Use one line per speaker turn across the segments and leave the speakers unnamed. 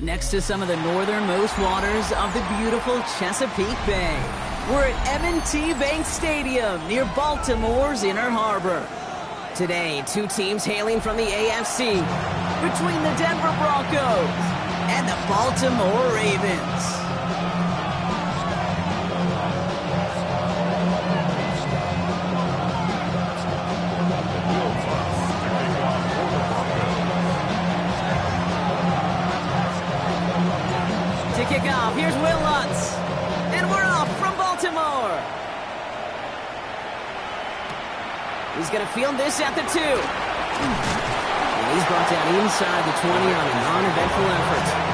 Next to some of the northernmost waters of the beautiful Chesapeake Bay, we're at M&T Bank Stadium near Baltimore's Inner Harbor. Today, two teams hailing from the AFC between the Denver Broncos and the Baltimore Ravens. To kick off, here's Will Lutz. And we're off from Baltimore. He's going to field this at the 2. And he's brought down inside the 20 on a non-eventful effort.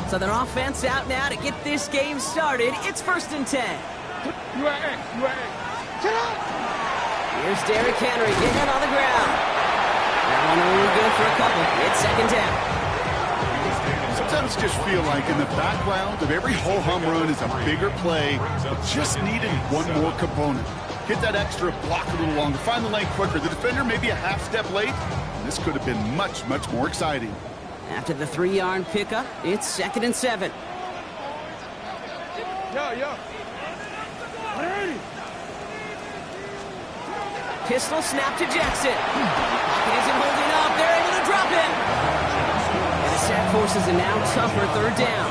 So their offense out now to get this game started. It's 1st and 10. Here's Derrick Henry getting it on the ground. That one only good for a couple. It's 2nd down.
Sometimes just feel like in the background of every ho-hum run is a bigger play. Just needed one more component. Hit that extra block a little longer. Find the lane quicker. The defender may be a half step late. And this could have been much, much more exciting.
After the 3-yard pickup, it's 2nd and 7. Pistol snap to Jackson. Pocket isn't holding up. They're able to drop him. And the sack forces a now tougher 3rd down.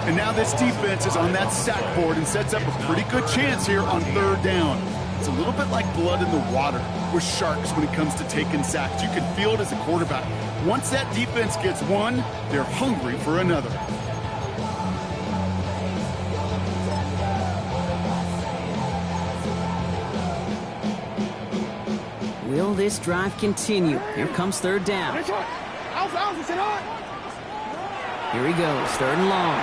And now this defense is on that sack board and sets up a pretty good chance here on 3rd down. It's a little bit like blood in the water with Sharks when it comes to taking sacks. You can feel it as a quarterback. Once that defense gets one, they're hungry for another.
Will this drive continue? Here comes 3rd down. Here he goes, 3rd and long.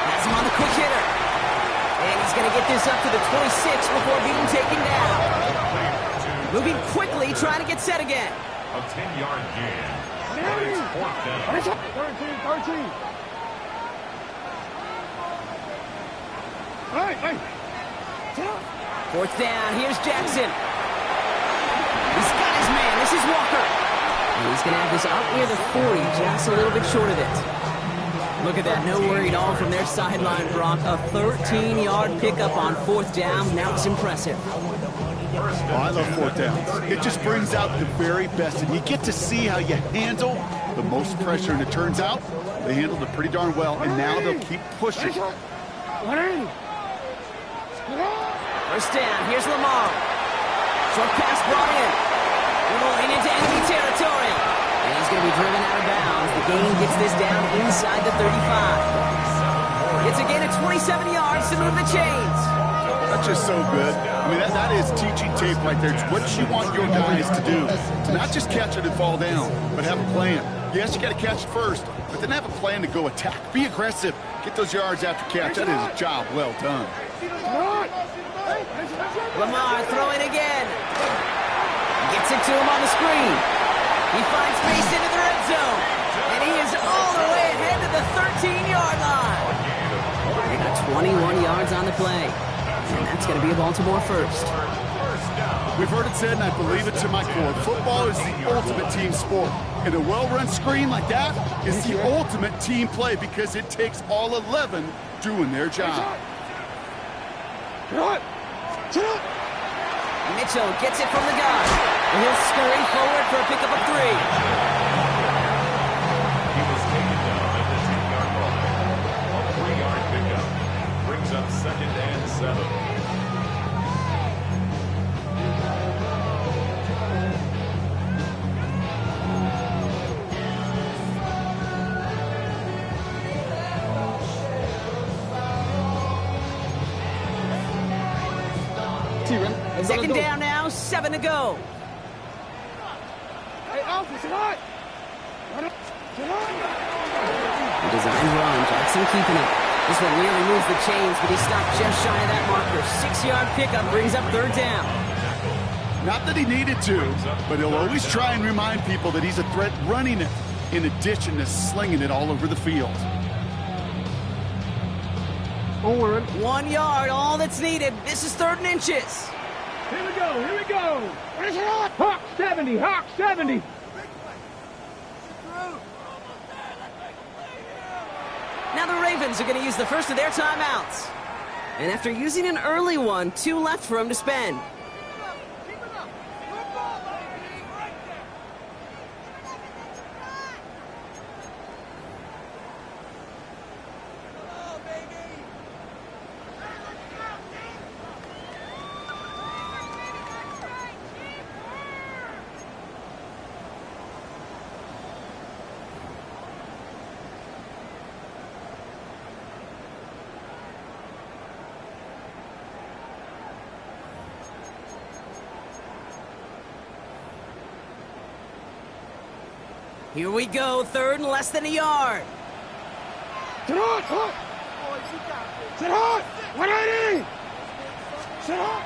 Has him on the quick hitter. And he's going to get this up to the 26 before being taken down. Moving quickly, trying to get set again.
A 10-yard gain. It's 4th down.
13.
4th down, here's Jackson. He's got his man, this is Walker. And he's going to have this out near the 40, just a little bit short of it. Look at that, no worry at all from their sideline, Brock. A 13-yard pickup on 4th down, that was impressive.
Oh, I love 4th downs. It just brings out the very best, and you get to see how you handle the most pressure, and it turns out they handled it pretty darn well, and now they'll keep pushing.
1st down, here's Lamar. Short pass brought in. Rolling into enemy territory. And he's going to be driven out of bounds. The gain gets this down inside the 35. It's a gain of 27 yards to move the chains.
That's just so good. I mean, that is teaching tape right there. It's what you want your guys to do. To not just catch it and fall down, but have a plan. Yes, you got to catch it first, but then have a plan to go attack. Be aggressive. Get those yards after catch. That is a job well done.
Lamar throwing again. Gets it to him on the screen. He finds space into the red zone. And he is all the way ahead to the 13-yard line. They got 21 yards on the play. And that's going to be a Baltimore first.
We've heard it said, and I believe it to my core, football is the ultimate team sport. And a well-run screen like that is the ultimate team play because it takes all 11 doing their job.
Mitchell gets it from the gun. And he'll scurry forward for a pickup of 3.
He was taken down at the 10-yard line. A 3-yard pickup brings up 2nd and 7.
Second down now, 7 to go. A design run, Jackson keeping it. This one nearly moves the chains, but he stopped just shy of that marker. 6-yard pickup brings up third down.
Not that he needed to, but he'll always try and remind people that he's a threat running it, in addition to slinging it all over the field.
1 yard, all that's needed. This is 3rd and inches.
Here we go, here we go. Hawk 70, Hawk 70.
Now the Ravens are going to use the first of their timeouts. And after using an early one, 2 left for him to spend. Here we go, 3rd and less than a yard.
Sit hot, hot. Sit hot. 180. Sit hot.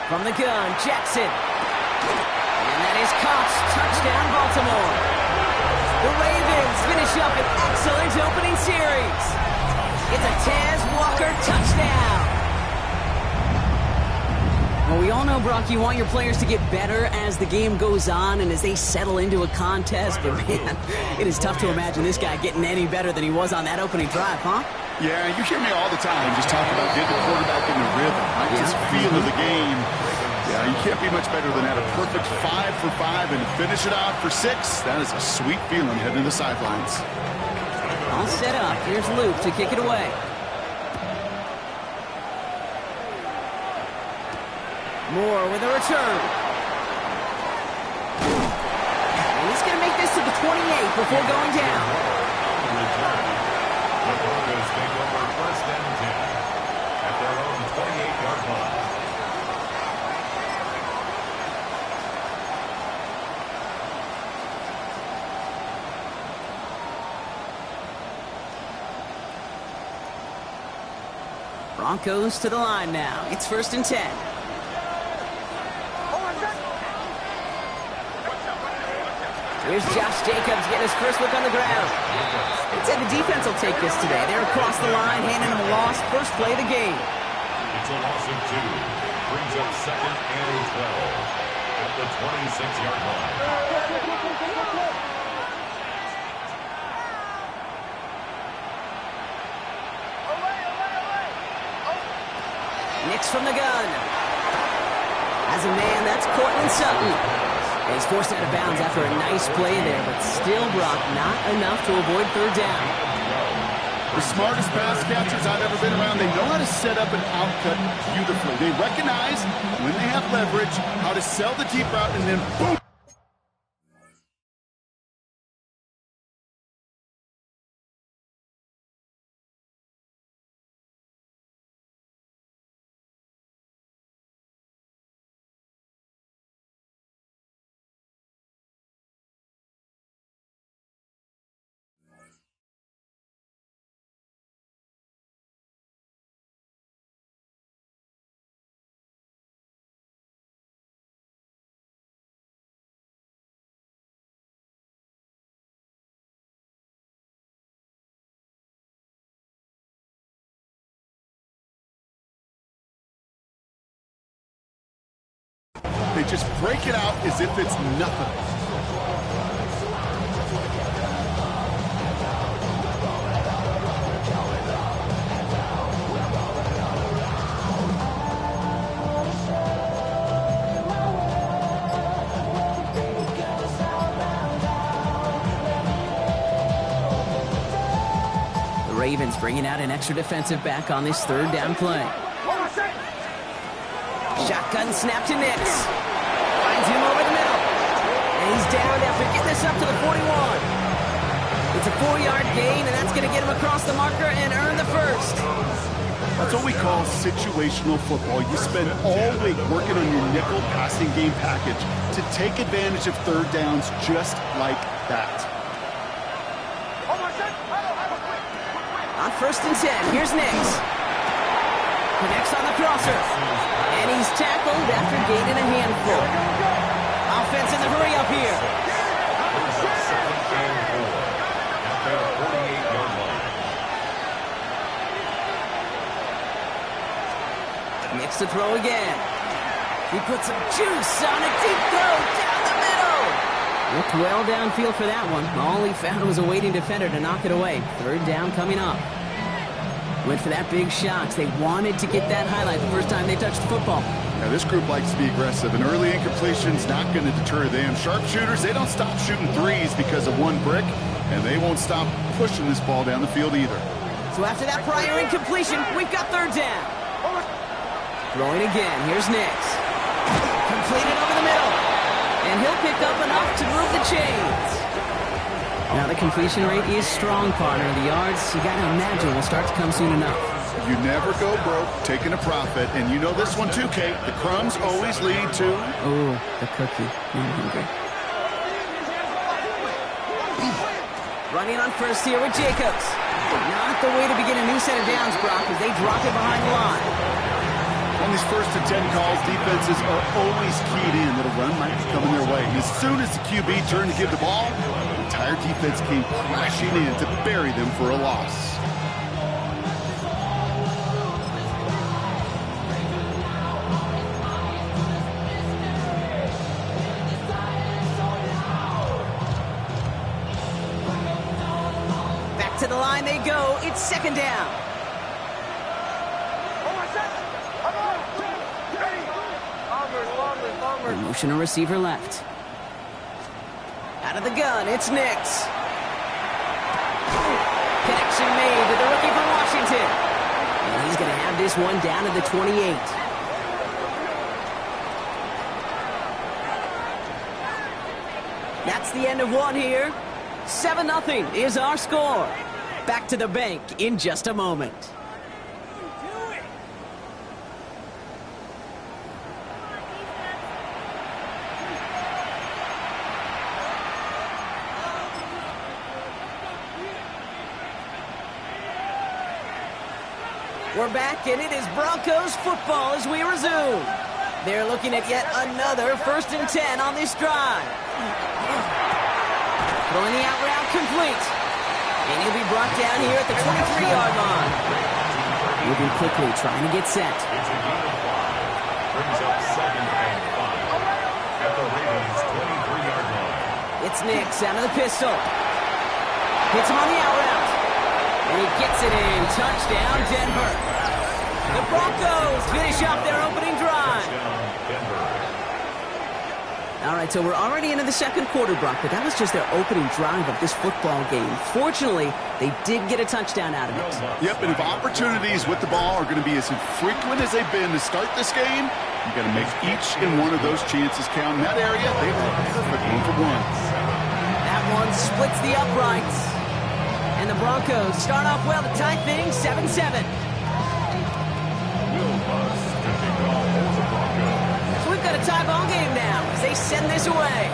From the gun, Jackson. And that is Cox. Touchdown, Baltimore. The Ravens finish up an excellent opening series. It's a Tez Walker touchdown. Well, we all know, Brock, you want your players to get better as the game goes on and as they settle into a contest. But, man, it is tough to imagine this guy getting any better than he was on that opening drive, huh?
Yeah, you hear me all the time just talk about getting the quarterback in the rhythm, right? Just feel of the game. Yeah, you can't be much better than that. A perfect 5 for 5 and finish it out for 6. That is a sweet feeling heading to the sidelines.
All set up. Here's Luke to kick it away. Moore with a return. And he's going to make this to the 28 before going down.
The Broncos take over 1st and 10 at their own 28-yard line.
Broncos to the line now. It's 1st and 10. Here's Josh Jacobs getting his first look on the ground. I'd say the defense will take this today. They're across the line, handing him a loss. First play of the game.
It's a loss of 2. Brings up 2nd and 12 at the 26-yard line.
Nix from the gun. As a man, that's Cortland Sutton. He's forced out of bounds after a nice play there, but still, Brock, not enough to avoid 3rd down.
The smartest pass catchers I've ever been around, they know how to set up an outcut beautifully. They recognize when they have leverage, how to sell the deep route, and then boom! They just break it out as if it's nothing.
The Ravens bringing out an extra defensive back on this 3rd down play. Shotgun snap to Nix. Finds him over the middle. And he's down after getting this up to the 41. It's a 4-yard gain, and that's going to get him across the marker and earn the first.
That's what we call situational football. You spend all week working on your nickel passing game package to take advantage of 3rd downs just like that.
On 1st and 10, here's Nix. Connects on the crosser. And he's tackled after gaining a handful. Offense in the hurry up here.
Brings up 2nd and 4 at their 48-yard line.
Nix to throw again. He puts some juice on a deep throw down the middle. Looked well downfield for that one. All he found was a waiting defender to knock it away. 3rd down coming up. Went for that big shot. They wanted to get that highlight the first time they touched the football.
Now, this group likes to be aggressive. An early incompletion's not going to deter them. Sharpshooters, they don't stop shooting threes because of one brick, and they won't stop pushing this ball down the field either.
So after that prior incompletion, we've got 3rd down. Throwing again. Here's Nix. Completed over the middle. And he'll pick up enough to move the chains. Now the completion rate is strong, partner. The yards, you got to imagine, will start to come soon enough.
You never go broke taking a profit, and you know this one too, Kate. The crumbs always lead to...
Oh, the cookie. I'm hungry. Running on 1st here with Jacobs. Not the way to begin a new set of downs, Brock, as they drop it behind the line.
On these 1st and 10 calls, defenses are always keyed in that a run might be coming their way. And as soon as the QB turned to give the ball, the entire defense came crashing in to bury them for a loss.
Back to the line they go. It's 2nd down. Motion a receiver left. Out of the gun, it's Nix. Connection made to the rookie from Washington. And he's going to have this one down to the 28. That's the end of one here. 7-0 is our score. Back to the bank in just a moment. We're back, and it is Broncos football as we resume. They're looking at yet another 1st and 10 on this drive. Throwing the out route complete. And he'll be brought down here at the 23-yard line. Moving quickly, trying to get set.
It's a gain of 5. Brings up 2nd and 5 at the Ravens' 23-yard line.
It's Nix out of the pistol. Hits him on the out route. And he gets it in. Touchdown, Denver. The Broncos finish off their opening drive. All right, so we're already into the 2nd quarter, Brock, but that was just their opening drive of this football game. Fortunately, they did get a touchdown out of it.
Yep, and if opportunities with the ball are going to be as infrequent as they've been to start this game, you've got to make each and one of those chances count. In that area, they were perfect 1-for-1.
That one splits the uprights. And the Broncos start off well to tie things 7-7. So we've got a tie ball game now as they send this away.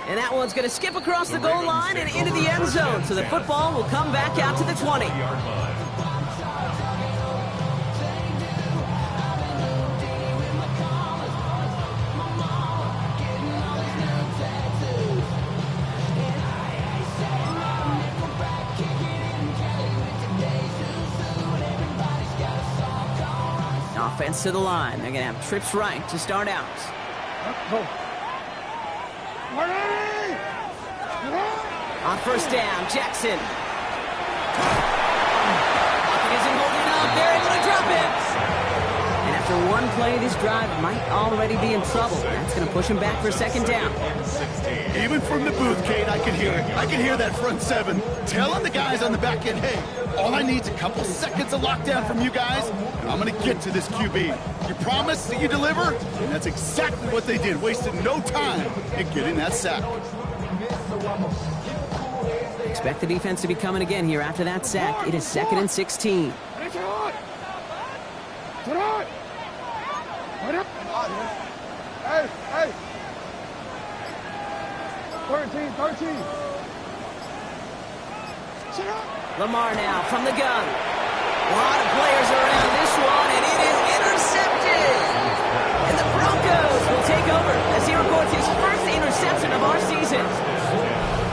And that one's going to skip across the goal line and into the end zone. So the football will come back out to the 20. Offense to the line. They're going to have trips right to start out. On 1st down, Jackson. Lockett isn't holding up. They're able to drop it. And after one play, this drive might already be in trouble. That's going to push him back for 2nd down.
Even from the booth, Kate, I can hear it. I can hear that front 7 telling the guys on the back end, hey, all I need is a couple seconds of lockdown from you guys, and I'm going to get to this QB. You promise that you deliver? And that's exactly what they did. Wasted no time in getting that sack.
Expect the defense to be coming again here after that sack. It is 2nd and 16.
13, 13.
Lamar now from the gun. A lot of players around this one, and it is intercepted. And the Broncos will take over as he records his first interception of our season.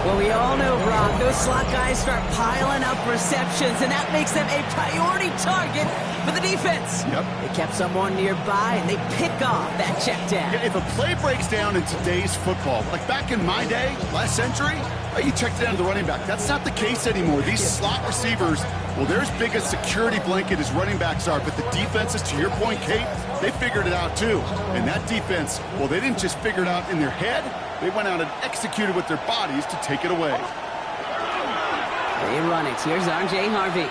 Well, we all know, Brock, those slot guys start piling up receptions, and that makes them a priority target for the defense.
Yep.
They kept someone nearby, and they pick off that check down.
Yeah, if a play breaks down in today's football, like back in my day, last century, you checked down to the running back. That's not the case anymore. These slot receivers, well, they're as big a security blanket as running backs are, but the defenses, to your point, Kate, they figured it out too. And that defense, well, they didn't just figure it out in their head. They went out and executed with their bodies to take it away.
They run it. Here's R.J. Harvey.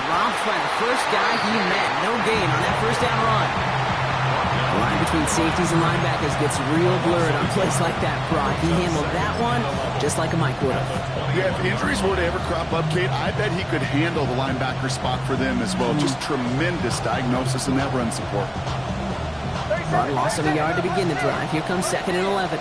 Dropped by the first guy he met. No gain on that first down run. The line between safeties and linebackers gets real blurred on plays like that, Brock. He handled that one just like a Mike would have.
Yeah, if injuries were to ever crop up, Kate, I bet he could handle the linebacker spot for them as well. Just tremendous diagnosis in that run support.
Loss of a yard to begin the drive. Here comes 2nd and 11.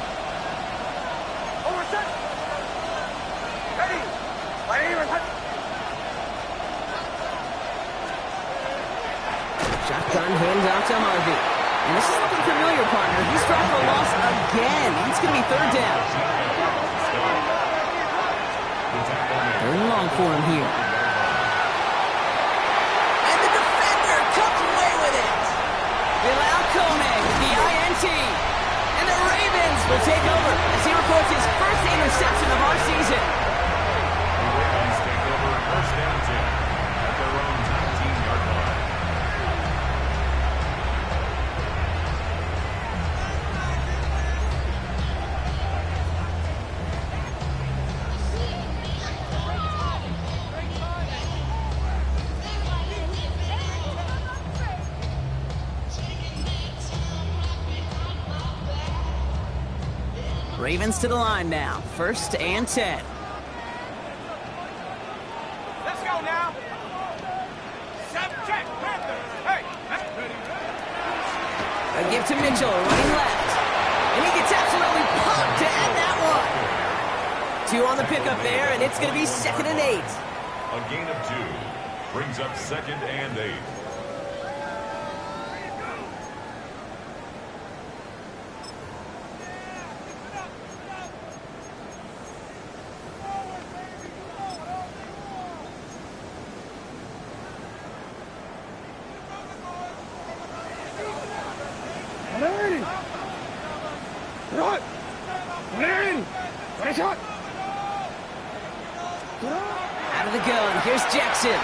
Shotgun hands out to Harvey. And this is looking familiar, partner. He's dropped a loss again. It's going to be 3rd down. 3rd and long for him here. And the defender comes away with it. Bilal Kone with the INT. And the Ravens will take over as he records his first interception of our season.
The Ravens take over 1st and 10 at their own 19-yard line.
Ravens to the line now. 1st and 10.
Let's go now. Check, Panthers. Hey,
A give to Mitchell, running left. And he gets absolutely pumped to end that one. 2 on the pickup there, and it's going to be 2nd and 8.
A gain of 2 brings up 2nd and 8.
Out of the gun, here's Jackson.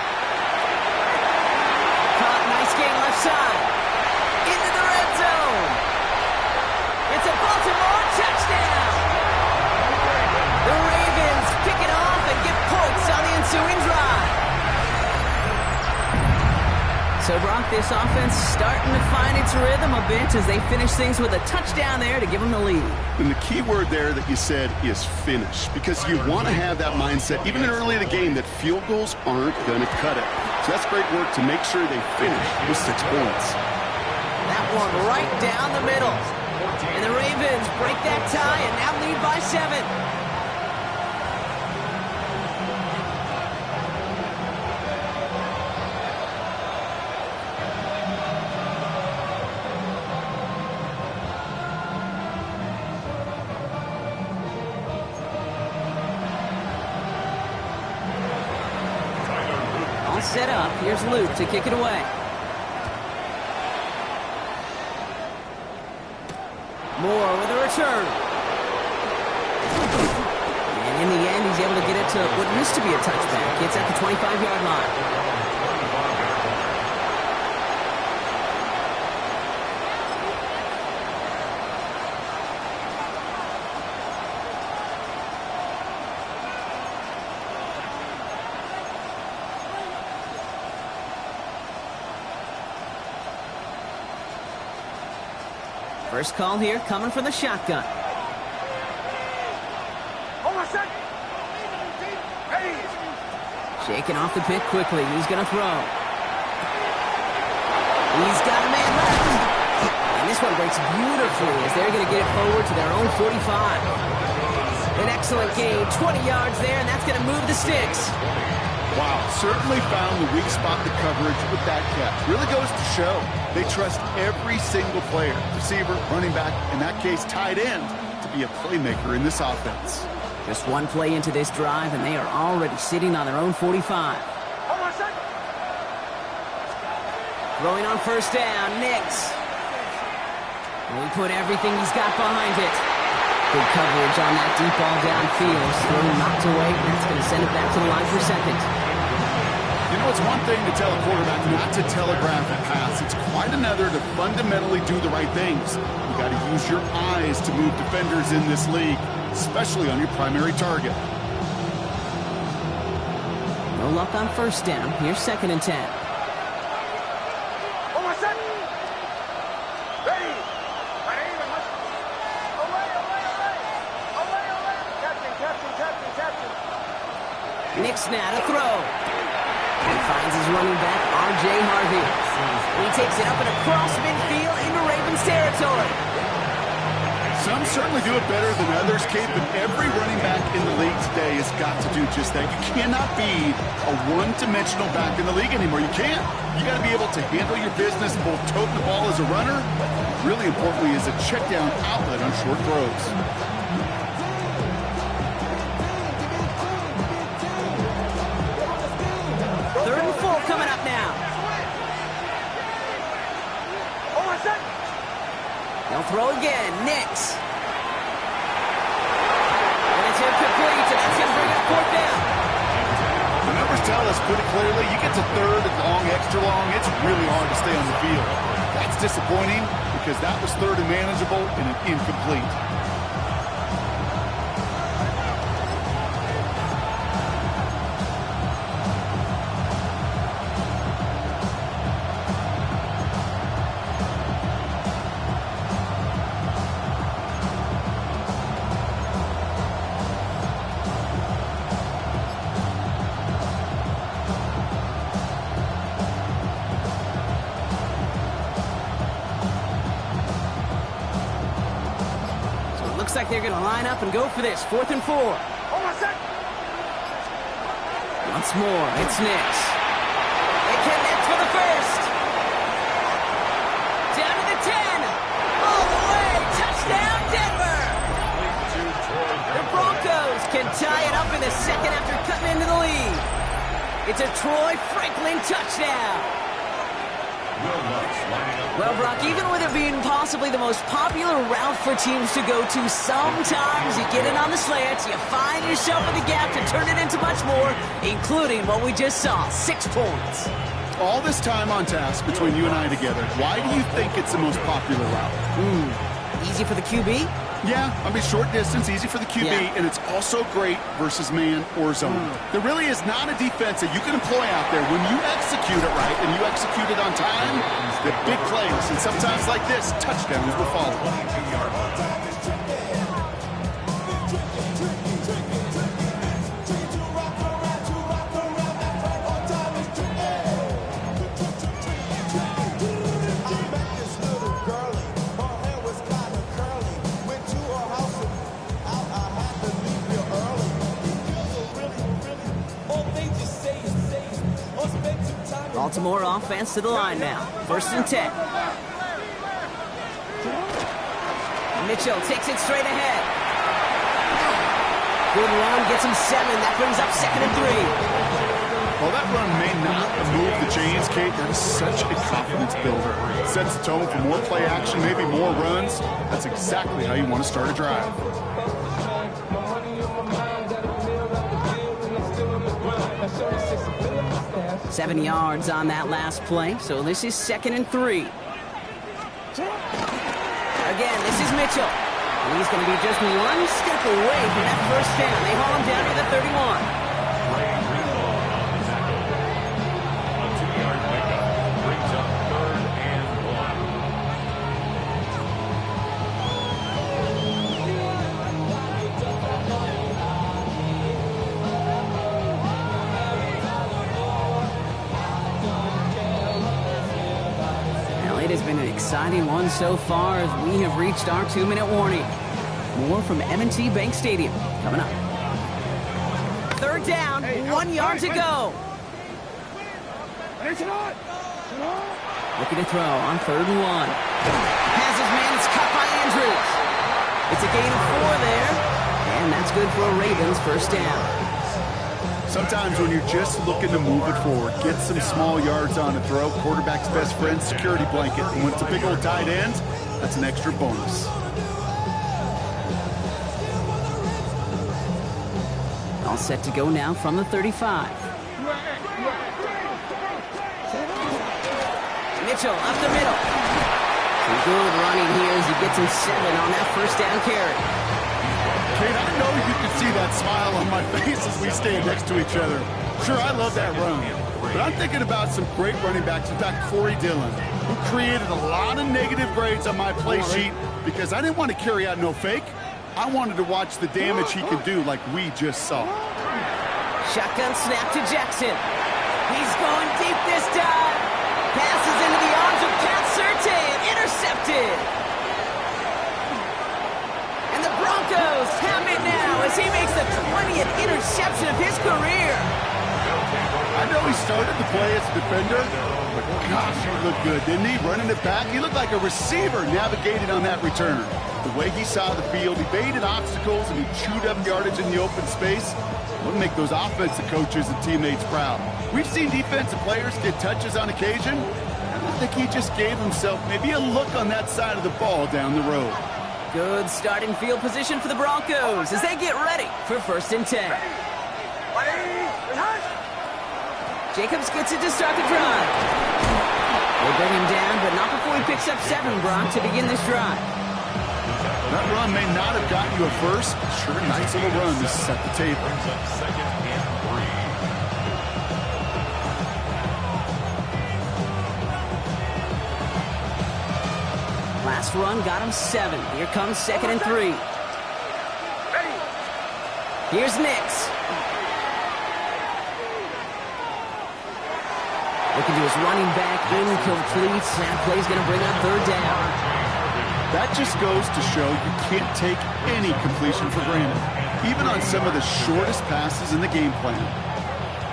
Caught, nice gain left side. Into the red zone. It's a Baltimore touchdown. The Ravens pick it off and get points on the ensuing drive. So, Brock, this offense starting to find its rhythm a bit as they finish things with a touchdown there to give them the lead.
And the key word there that you said is finish, because you want to have that mindset, even in early in the game, that field goals aren't going to cut it. So that's great work to make sure they finish with 6 points.
That one right down the middle. And the Ravens break that tie and now lead by 7. Set up. Here's Luke to kick it away. Moore with a return. And in the end, he's able to get it to what used to be a touchback. It's at the 25-yard line. First call here coming from the shotgun. Shaking off the pick quickly. He's going to throw. He's got a man left. And this this one breaks beautifully as they're going to get it forward to their own 45. An excellent gain, 20 yards there, and that's going to move the sticks.
Wow, certainly found the weak spot in the coverage with that catch. Really goes to show they trust every single player, receiver, running back, in that case tight end, to be a playmaker in this offense.
Just one play into this drive, and they are already sitting on their own 45. Throwing on first down, Nix. And we put everything he's got behind it. Good coverage on that deep ball downfield. Throw knocked away, and that's going to send it back to the line for second.
You know, it's one thing to tell a quarterback not to telegraph a pass. It's quite another to fundamentally do the right things. You got to use your eyes to move defenders in this league, especially on your primary target.
No luck on first down. Here's 2nd and 10. Nix now to throw. He finds his running back, R.J. Harvey. He takes it up and across midfield into Ravens territory.
Some certainly do it better than others, Kate, but every running back in the league today has got to do just that. You cannot be a one-dimensional back in the league anymore. You can't. You got to be able to handle your business, both tote the ball as a runner, really importantly as a check-down outlet on short throws.
3rd and 4 coming up now. They'll throw again. Nix. And it's incomplete, and that's going to bring up 4th down.
The numbers tell us pretty clearly, you get to 3rd and long, extra long, it's really hard to stay on the field. That's disappointing because that was 3rd and manageable and an incomplete.
Looks like they're going to line up and go for this. 4th and 4. Once more, it's Nix. They connect for the first. Down to the 10. All the way. Touchdown, Denver. The Broncos can tie it up in the second after cutting into the lead. It's a Troy Franklin touchdown. Well, Brock, even with it being possibly the most popular route for teams to go to, sometimes you get it on the slants, you find yourself in the gap to turn it into much more, including what we just saw, 6 points.
All this time on task between you and I together, why do you think it's the most popular route?
Easy for the QB?
Yeah, I mean, short distance, easy for the QB, and it's also great versus man or zone. There really is not a defense that you can employ out there. When you execute it right and you execute it on time, the big plays, and sometimes like this, touchdowns will follow.
Baltimore offense to the line now. 1st and 10. Mitchell takes it straight ahead. Good run, gets him 7. That brings up 2nd and 3.
Well, that run may not move the chains, Kate. That is such a confidence builder. It sets the tone for more play action, maybe more runs. That's exactly how you want to start a drive.
Seven yards on that last play, so this is 2nd and 3. Again, this is Mitchell. And he's going to be just one step away from that first down. They haul him down to the 31.
A 2-yard pickup brings up 3rd and 1.
It has been an exciting one so far as we have reached our 2-minute warning. More from M&T Bank Stadium coming up. Third down, 1 yard to go. Looking to throw on 3rd and 1. Has his man, it's cut by Andrews. It's a gain of 4 there, and that's good for a Ravens first down.
Sometimes when you're just looking to move it forward, get some small yards on a throw, quarterback's best friend, security blanket. And when it's a big old tight end, that's an extra bonus.
All set to go now from the 35. Mitchell up the middle. Some good running here as he gets him 7 on that first down carry.
Kate, I know you can see that smile on my face as we stand next to each other. Sure, I love that run. But I'm thinking about some great running backs. In fact, Corey Dillon, who created a lot of negative grades on my play sheet because I didn't want to carry out no fake. I wanted to watch the damage he could do like we just saw.
Shotgun snap to Jackson. He's going deep this time. Passes into the arms of Pat Surtain. Intercepted. And the Broncos have it now as he makes the 20th interception of his career.
I know he started the play as a defender, but gosh, he looked good, didn't he? Running it back, he looked like a receiver navigating on that return. The way he saw the field, he baited obstacles and he chewed up yardage in the open space. Would make those offensive coaches and teammates proud. We've seen defensive players get touches on occasion, and I think he just gave himself maybe a look on that side of the ball down the road.
Good starting field position for the Broncos as they get ready for 1st and 10. Jacobs gets it to start the drive. They bring him down, but not before he picks up 7, Brock, to begin this drive.
That run may not have gotten you a first, but sure, nice little run to set the table.
Last run got him 7. Here comes 2nd and 3. Here's Nix. Looking to his running back, incomplete. That play's going to bring up 3rd down.
That just goes to show you can't take any completion for granted, even on some of the shortest passes in the game plan.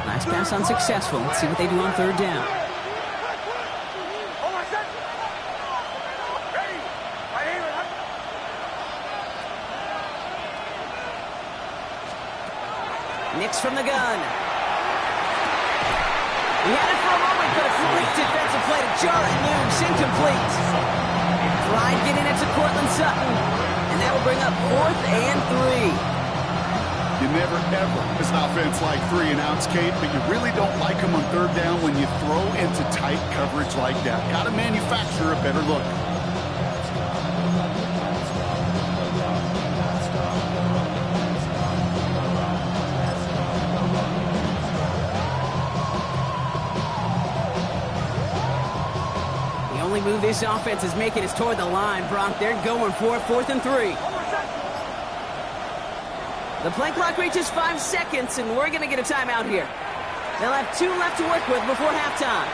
Last pass unsuccessful. Let's see what they do on 3rd down. Nix from the gun. He had it for a moment, but a quick defensive play to Jarrett Moose, incomplete. Clyde getting it to Cortland Sutton, and that will bring up 4th and 3.
You never, ever miss an offense like 3-and-outs, Kate, but you really don't like them on 3rd down when you throw into tight coverage like that. Got to manufacture a better look.
Move this offense is making is toward the line, Brock. They're going for it, 4th and 3. The play clock reaches 5 seconds, and we're going to get a timeout here. They'll have 2 left to work with before halftime.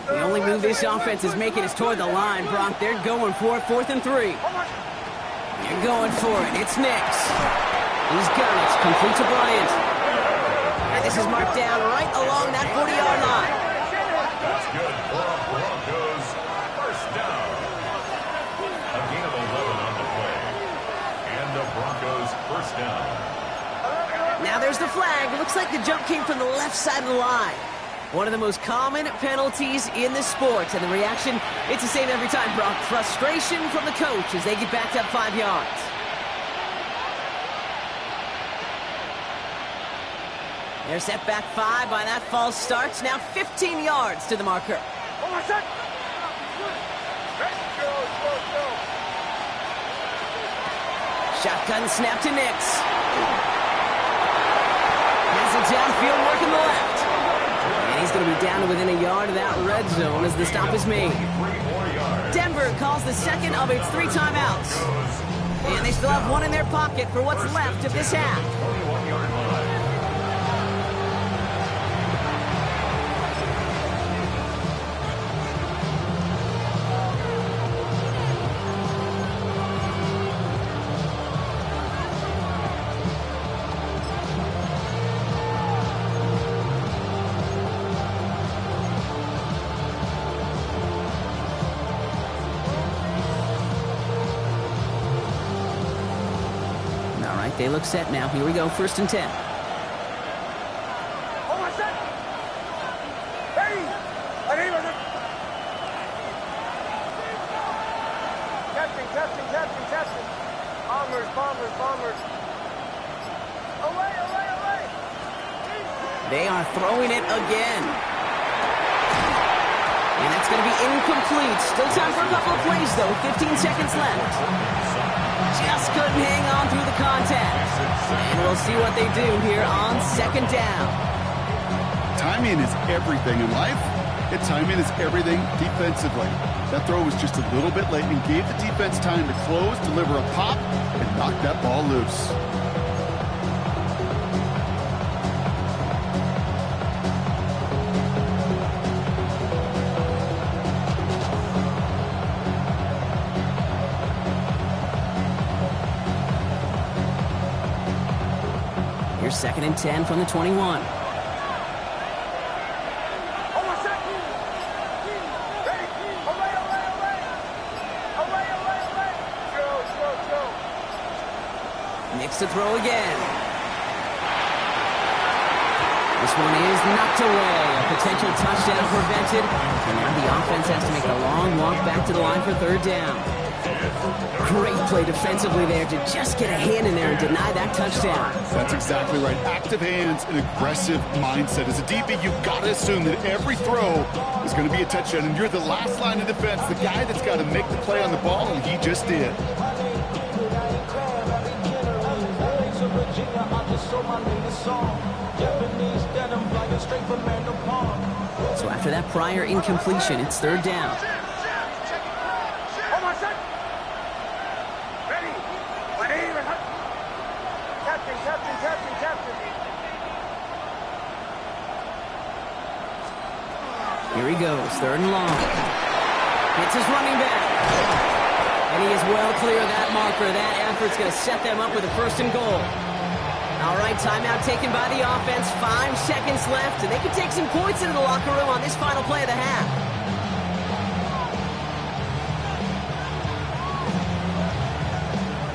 The only move this offense is making is toward the line, Brock. They're going for it, 4th and 3. They're going for it. It's Nix. He's got it. Complete to Bryant. And this is marked down right along that 40-yard line.
That's good for a Broncos first down. A gain of 11 on the play. And the Broncos first down.
Now there's the flag. It looks like the jump came from the left side of the line. One of the most common penalties in the sport. And the reaction, it's the same every time, Brock. Frustration from the coach as they get backed up 5 yards. They're set back 5 by that false start. Now 15 yards to the marker. Shotgun snap to Nix. Has it downfield, working the left. And he's going to be down to within a yard of that red zone as the stop is made. Denver calls the second of its 3 timeouts. And they still have 1 in their pocket for what's left of this half. They look set now. Here we go, 1st and 10.
Testing. Bombers. Away.
They are throwing it again. And that's going to be incomplete. Still time for a couple of plays, though. 15 seconds left. Just couldn't hang on through the contact. And we'll see what they do here on 2nd down.
Timing is everything in life, and timing is everything defensively. That throw was just a little bit late and gave the defense time to close, deliver a pop, and knock that ball loose.
Here's 2nd and 10 from the 21. Nix to throw again. This one is knocked away. A potential touchdown prevented. And now the offense has to make a long walk back to the line for 3rd down. Great play defensively there to just get a hand in there and deny that touchdown.
That's exactly right. Active hands and aggressive mindset. As a DB, you've got to assume that every throw is going to be a touchdown. And you're the last line of defense, the guy that's got to make the play on the ball, and he just did.
So after that prior incompletion, it's 3rd down. Here he goes, 3rd and long. It's his running back. And he is well clear of that marker. That effort's going to set them up with a 1st and goal. All right, timeout taken by the offense. 5 seconds left, and they can take some points into the locker room on this final play of the half.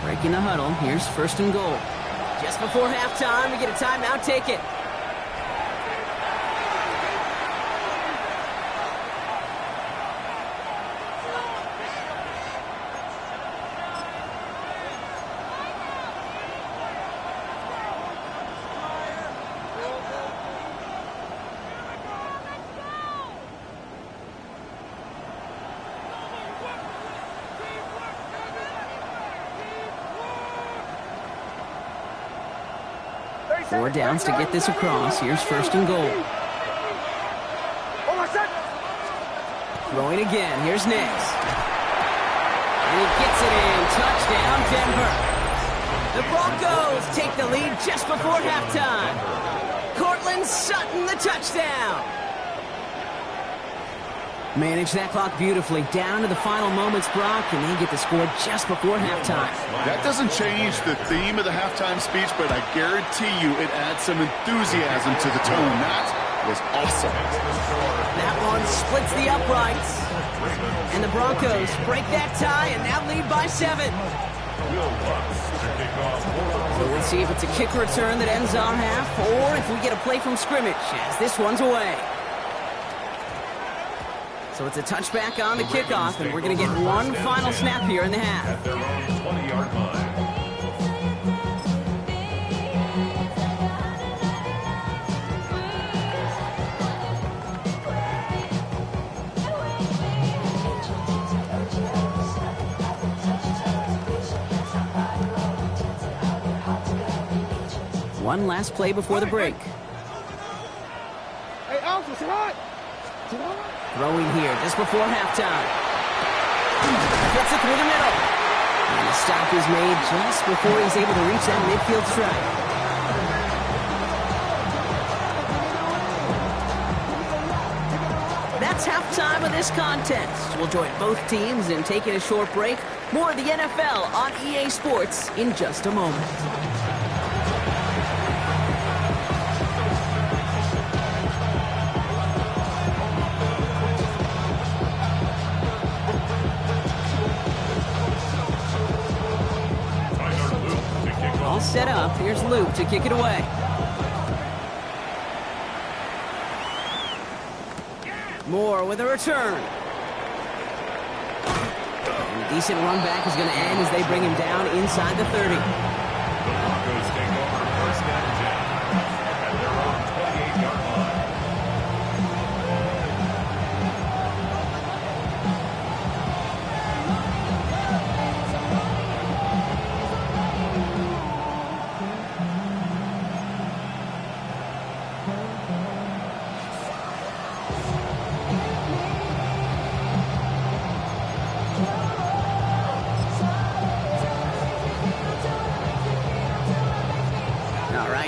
Breaking the huddle. Here's 1st and goal. Just before halftime, we get a timeout taken. Four downs to get this across. Here's 1st and goal. Throwing again. Here's Nix. And he gets it in. Touchdown, Denver. The Broncos take the lead just before halftime. Cortland Sutton, the touchdown. Manage that clock beautifully. Down to the final moments, Brock, and they get the score just before halftime.
That doesn't change the theme of the halftime speech, but I guarantee you it adds some enthusiasm to the tone. That was awesome.
That one splits the uprights. And the Broncos break that tie and now lead by 7. So we'll see if it's a kick return that ends our half, or if we get a play from scrimmage as this one's away. So it's a touchback on the kickoff, and we're going to get one final snap here in the half.
At their own 20-yard line.
one last play before the break.
Hey, Alpha, sit hot.
Throwing here just before halftime. Gets it through the middle. And the stop is made just before he's able to reach that midfield strike. That's halftime of this contest. We'll join both teams in taking a short break. More of the NFL on EA Sports in just a moment. All set up. Here's Luke to kick it away. Moore with a return. And a decent run back is going to end as they bring him down inside the 30.
The Broncos take over first and 10 at their own 28-yard line.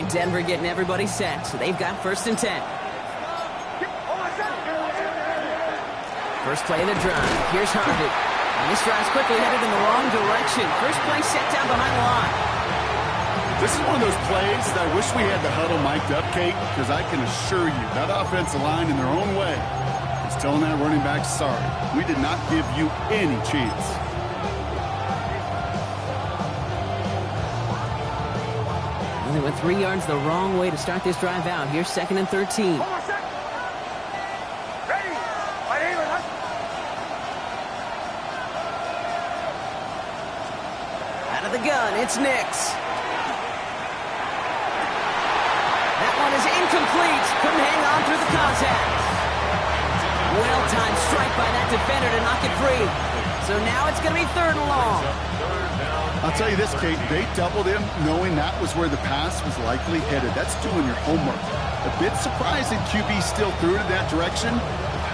Denver getting everybody set, so they've got first and 10. First play of the drive. Here's Harvey. And this drive's quickly headed in the wrong direction. First play set down behind the line.
This is one of those plays that I wish we had the huddle mic'd up, Kate, because I can assure you that offensive line in their own way is telling that running back, sorry, we did not give you any chance.
They went 3 yards the wrong way to start this drive out. Here's second and 13. Out of the gun, it's Nix. That one is incomplete. Couldn't hang on through the contact. Well-timed strike by that defender to knock it free. So now it's going to be third and long.
I'll tell you this, Kate, they doubled him knowing that was where the pass was likely headed. That's doing your homework. A bit surprising QB still threw it in that direction.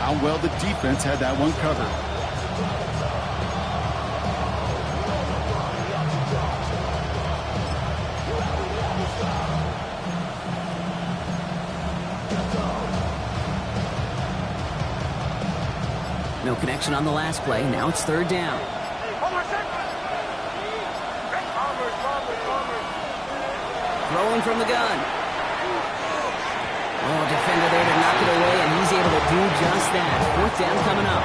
How well the defense had that one covered.
No connection on the last play. Now it's third down. Throwing from the gun. Oh, defender there to knock it away, and he's able to do just that. Fourth down coming up.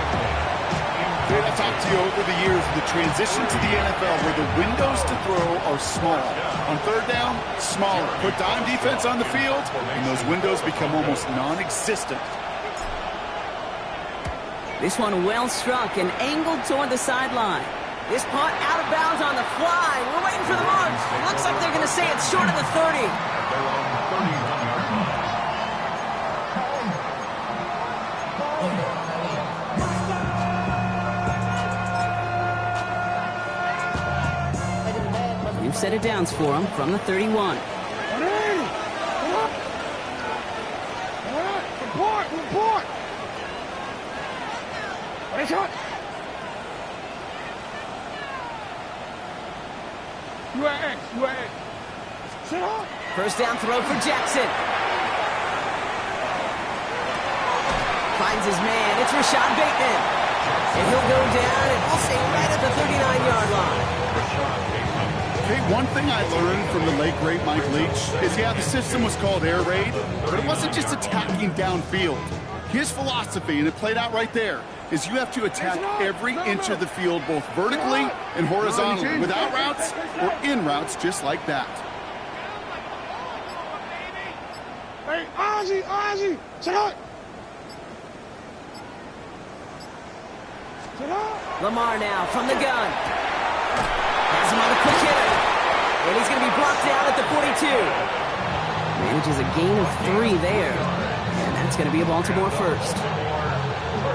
Dude, I've talked to you over the years, the transition to the NFL where the windows to throw are small. On third down, smaller. Put dime defense on the field, and those windows become almost non-existent.
This one well struck and angled toward the sideline. This punt out of bounds on the fly. We're waiting for the mark. Looks like they're going to say it's short of the 30.
Their own 31-yard line.
New set of downs for him from the 31.
Report! What is it? UAX. Sit up.
First down throw for Jackson. Finds his man. It's Rashad Bateman. And he'll go down, and we'll stay right at the 39-yard line.
Okay, one thing I learned from the late, great Mike Leach is, yeah, the system was called air raid, but it wasn't just attacking downfield. His philosophy, and it played out right there, is you have to attack every inch of the field, both vertically and horizontally, without routes or in routes just like that.
Hey, Ozzy, sit up.
Lamar now from the gun. Has him on a quick hitter. And he's going to be blocked down at the 42. Manages a gain of 3 there. And that's going to be a Baltimore first.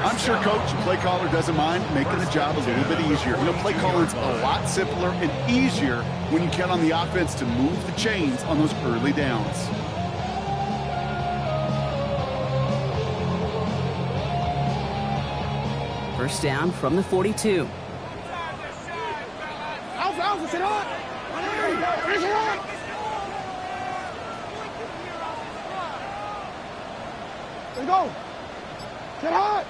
I'm sure coach and play caller doesn't mind making the job a little bit easier. Play calling's a lot simpler and easier when you count on the offense to move the chains on those early downs.
First down from the 42.
Alpha, sit on! Sit on! Let's go! Sit hot!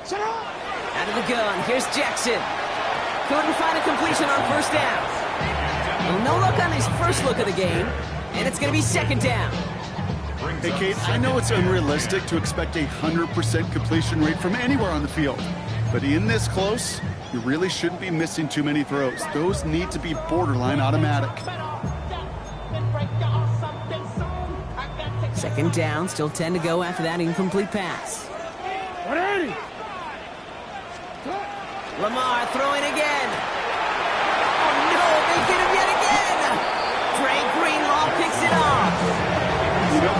Sit hot!
Out of the gun, here's Jackson. Couldn't find a completion on first down. Well, no luck on his first look of the game, and it's going to be second down.
Hey, Kate, I know it's unrealistic to expect a 100% completion rate from anywhere on the field. But in this close, you really shouldn't be missing too many throws. Those need to be borderline automatic.
Second down, still 10 to go after that incomplete pass.
180!
Lamar throwing again. Oh no, they get him yet again! Dre Greenlaw picks it off.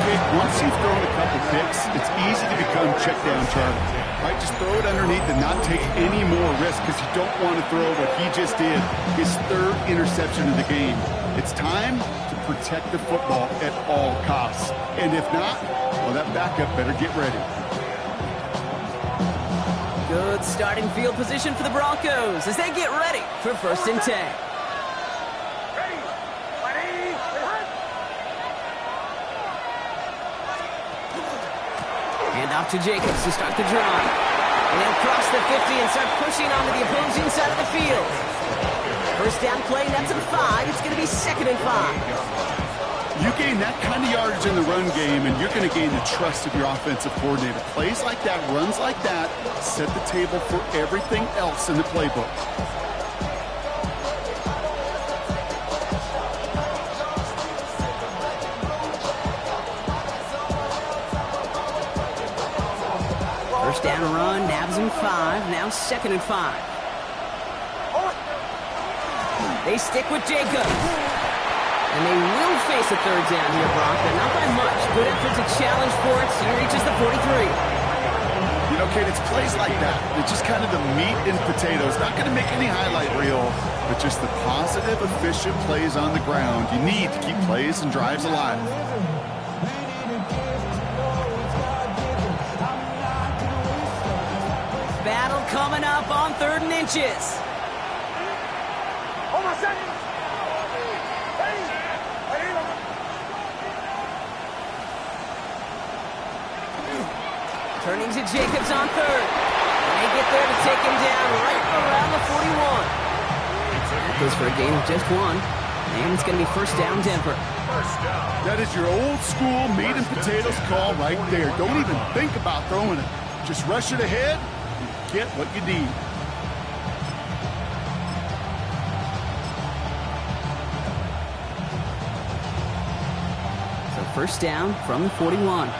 Kate, once you've thrown a couple picks, it's easy to become check down Charlie. Right, just throw it underneath and not take any more risk because you don't want to throw what he just did, his third interception of the game. It's time to protect the football at all costs. And if not, well, that backup better get ready.
Good starting field position for the Broncos as they get ready for first and 10. Hand off to Jacobs to start the drive. And they'll cross the 50 and start pushing onto the opposing side of the field. First down play, that's at 5. It's going to be second and 5.
You gain that kind of yardage in the run game, and you're going to gain the trust of your offensive coordinator. Plays like that, runs like that, set the table for everything else in the playbook.
First down run, nabs him 5, now second and 5. They stick with Jacobs. And they will face a third down here, Brock, but not by much. Good effort to challenge for it. He reaches the 43.
Kate, it's plays like that. It's just kind of the meat and potatoes. Not going to make any highlight reel, but just the positive, efficient plays on the ground. You need to keep plays and drives alive.
Battle coming up on 3rd and inches.
Hold on a second!
Turning to Jacobs on 3rd. They get there to take him down right around the 41. That goes for a gain of just 1. And it's going to be first down Denver.
That is your old school meat and potatoes call right there. Don't even think about throwing it. Just rush it ahead and get what you need.
So first down from the 41.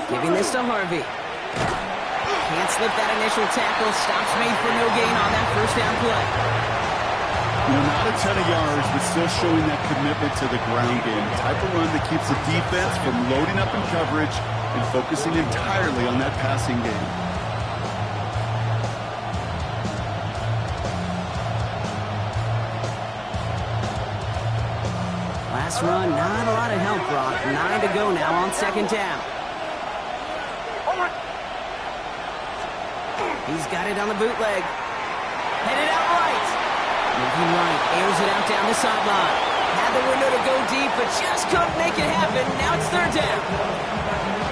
Giving this to Harvey. Can't slip that initial tackle. Stops made for no gain on that first down play.
Not a ton of yards, but still showing that commitment to the ground game. The type of run that keeps the defense from loading up in coverage and focusing entirely on that passing game.
Last run, not a lot of help, Brock. 9 to go now on second down. He's got it on the bootleg. Headed out right. Moving right, airs it out down the sideline. Had the window to go deep, but just couldn't make it happen. Now it's third down.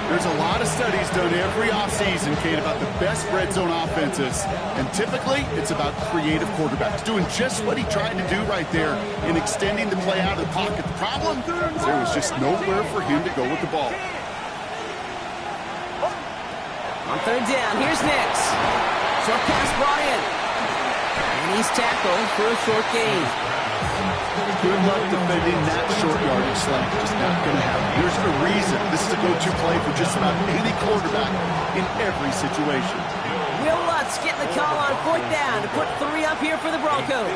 There's a lot of studies done every offseason, Kate, about the best red zone offenses. And typically, it's about creative quarterbacks doing just what he tried to do right there in extending the play out of the pocket. The problem? There was just nowhere for him to go with the ball.
On third down, here's Nix. Short pass brought in. And he's tackled for a short gain.
Good luck defending that short yardage slack. Just not going to happen. Here's the reason. This is a go-to play for just about any quarterback in every situation.
Will Lutz Bucks getting the call on 4th down to put 3 up here for the Broncos.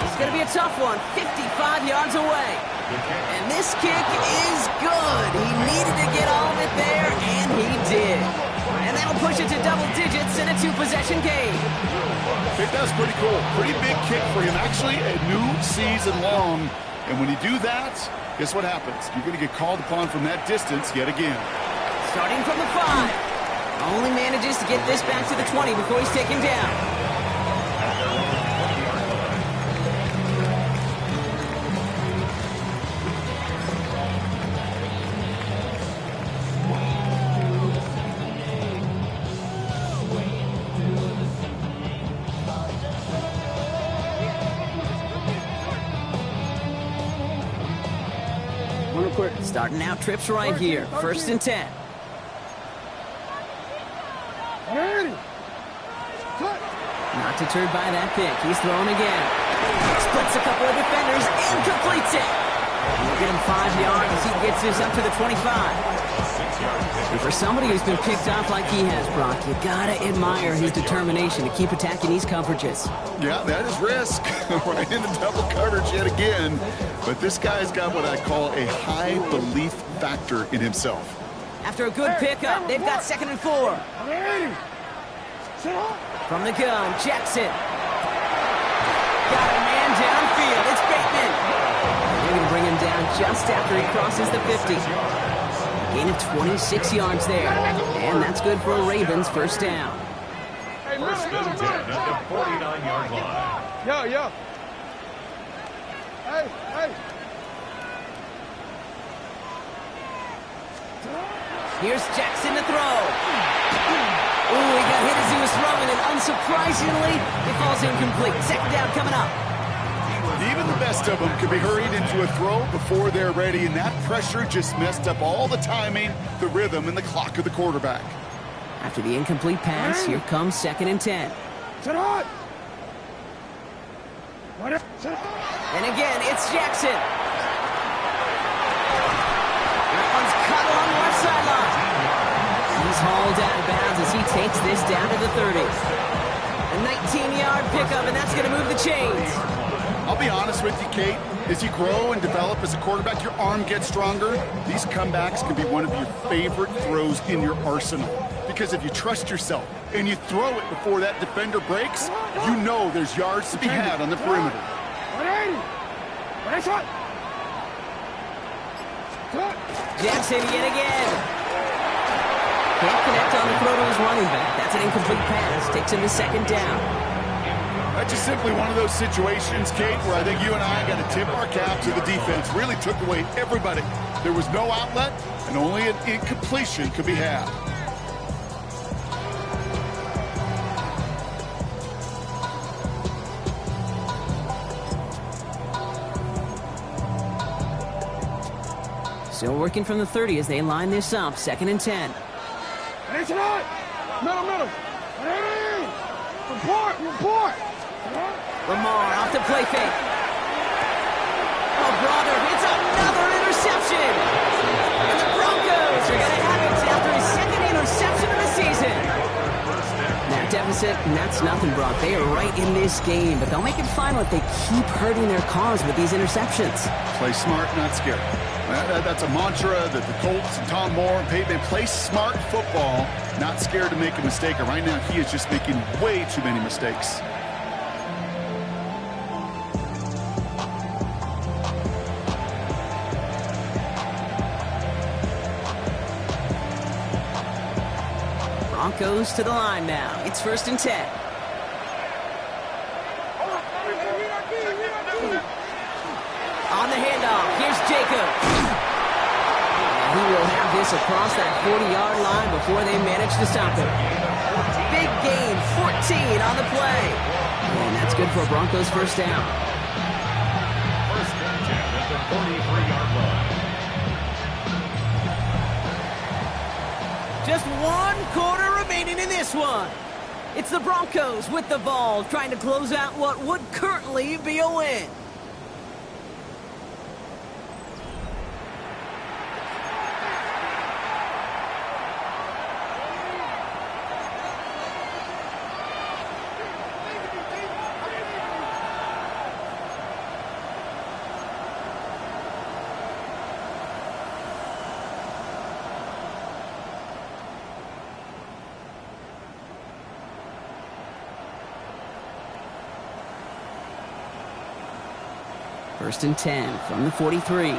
It's going to be a tough one, 55 yards away. And this kick is good. He needed to get all of it there, and he did. And that'll push it to double digits in a 2-possession game.
I think that's pretty cool. Pretty big kick for him. Actually, a new season long. And when you do that, guess what happens? You're going to get called upon from that distance yet again.
Starting from the 5. Only manages to get this back to the 20 before he's taken down. Starting out trips right here. 1st and 10. Not deterred by that pick. He's throwing again. Splits a couple of defenders and completes it. We'll get him 5 yards as he gets this up to the 25. And for somebody who's been picked off like he has, Brock, you gotta admire his determination to keep attacking these coverages.
Yeah, that is risk. Right into double coverage yet again. But this guy's got what I call a high belief factor in himself.
After a good pickup, they've got 2nd and 4. From the gun, Jackson. Got a man downfield. It's Bateman. They're going to bring him down just after he crosses the 50. Gain of 26 yards there. And that's good for a Ravens 1st down.
1st and 10 at the 49-yard line.
Yo. Hey.
Here's Jackson to throw. Ooh, he got hit as he was throwing, and unsurprisingly, it falls incomplete. 2nd down coming up.
Even the best of them could be hurried into a throw before they're ready, and that pressure just messed up all the timing, the rhythm, and the clock of the quarterback.
After the incomplete pass, here comes 2nd and 10. And again, it's Jackson. That one's cut along the left sideline. He's hauled out of bounds as he takes this down to the 30. A 19-yard pickup, and that's going to move the chains.
I'll be honest with you, Kate. As you grow and develop as a quarterback, your arm gets stronger. These comebacks can be one of your favorite throws in your arsenal. Because if you trust yourself and you throw it before that defender breaks, you know there's yards to be had on the perimeter.
Jackson yet again. Can't connect on the throw to his running back. That's an incomplete pass. Takes him to 2nd down.
That's just simply one of those situations, Kate, where I think you and I got to tip our cap to the defense. Really took away everybody. There was no outlet, and only an incompletion could be had.
Still working from the 30 as they line this up. 2nd and 10.
Middle. Report.
Lamar off the play fake. Oh, brother, it's another interception. And the Broncos are going to have it after his 2nd interception of the season. That deficit, and that's nothing, Brock. They are right in this game, but they'll make it final if they keep hurting their cause with these interceptions.
Play smart, not scared. That's a mantra that the Colts and Tom Moore and Peyton play smart football, not scared to make a mistake. And right now, he is just making way too many mistakes.
Broncos to the line now. It's 1st and 10. On the handoff, here's Jacob. He will have this across that 40-yard line before they manage to stop him. Big gain, 14 on the play. And that's good for Broncos 1st down.
1st and 10 at the 43-yard line.
Just 1 quarter remaining in this one. It's the Broncos with the ball, trying to close out what would currently be a win. First and 10 from the 43.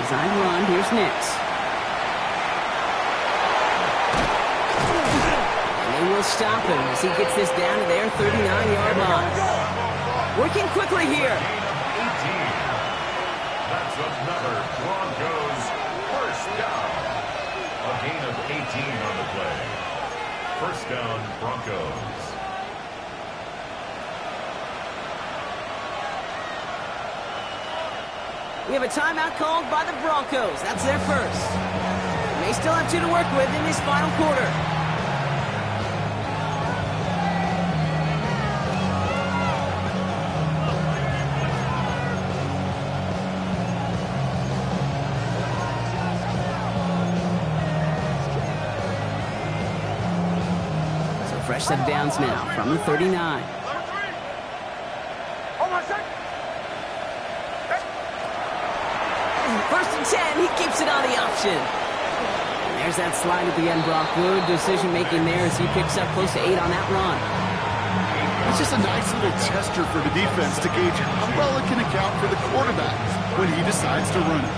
Design run, here's Nix. And they will stop him as he gets this down to their 39-yard line. Working quickly here.
18. That's another Broncos first down. A gain of 18 on the play. First down, Broncos.
We have a timeout called by the Broncos. That's their first. They still have 2 to work with in this final quarter. So fresh set of downs now from the 39. First and 10, he keeps it on the option. And there's that slide at the end, Brock. Good decision-making there as he picks up close to 8 on that run.
It's just a nice little tester for the defense to gauge how well it can account for the quarterback when he decides to run it.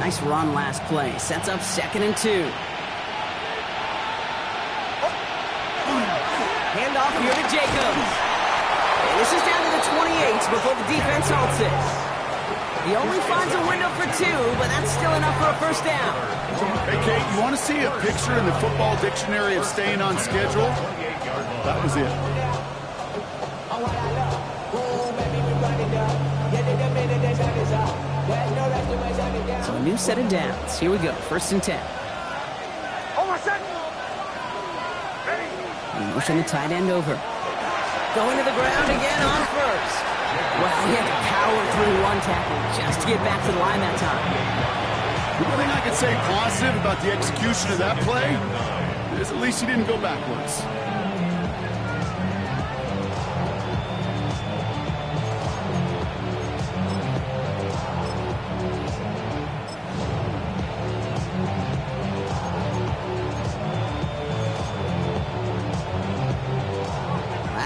Nice run last play. Sets up 2nd and 2. Handoff here to Jacobs. And this is down to the 28 before the defense halts it. He only finds a window for 2, but that's still enough for a first down.
Hey, Kate, you want to see a picture in the football dictionary of staying on schedule? That was it.
So a new set of downs. Here we go. First and 10. Motion the tight end over. Going to the ground again on first. Well, he had to power through one tackle just to get back to the line that time.
The one thing I can say positive about the execution of that play is at least he didn't go backwards.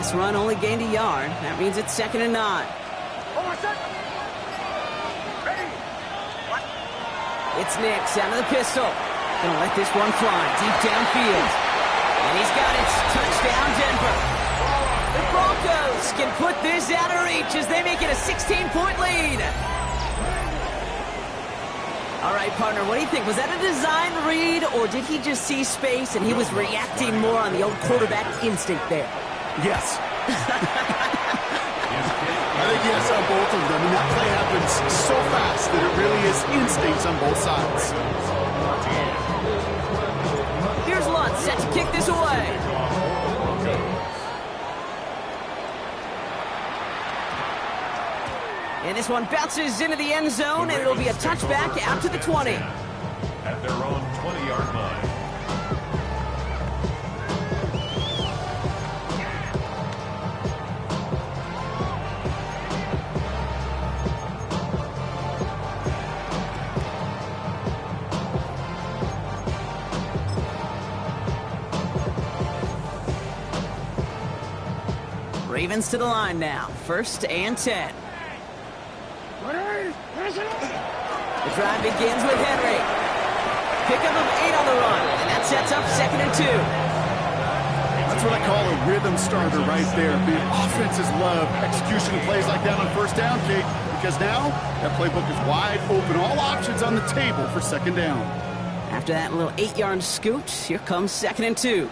Run only gained a yard. That means it's 2nd and 9. It's Nix out of the pistol. Gonna let this one fly deep downfield. And he's got it. Touchdown, Denver. The Broncos can put this out of reach as they make it a 16-point lead. All right, partner, what do you think? Was that a design read, or did he just see space and he was reacting more on the old quarterback instinct there?
Yes. I think yes on both of them, and that play happens so fast that it really is instincts on both sides.
Here's Lutz set to kick this away. And this one bounces into the end zone, and it'll be a touchback out to the 20.
At their own 20-yard line.
Ravens to the line now. First and 10. The drive begins with Henry. Pickup of 8 on the run, and that sets up 2nd and 2.
That's what I call a rhythm starter right there. The offenses love execution of plays like that on first down, Kate, because now that playbook is wide open. All options on the table for 2nd down.
After that little 8-yard scoot, here comes 2nd and 2.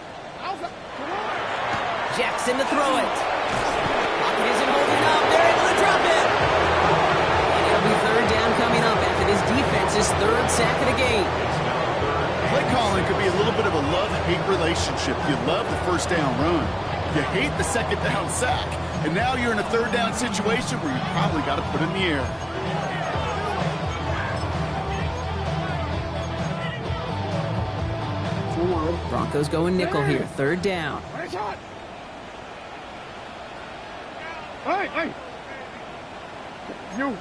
Jackson to throw it. Pocket isn't holding up. They're able to drop it. And it'll be 3rd down coming up after this defense's 3rd sack of the game.
Play calling could be a little bit of a love-hate relationship. You love the first down run. You hate the 2nd down sack. And now you're in a 3rd down situation where you probably got to put it in the air.
Broncos going nickel here. 3rd down.
Hey! You.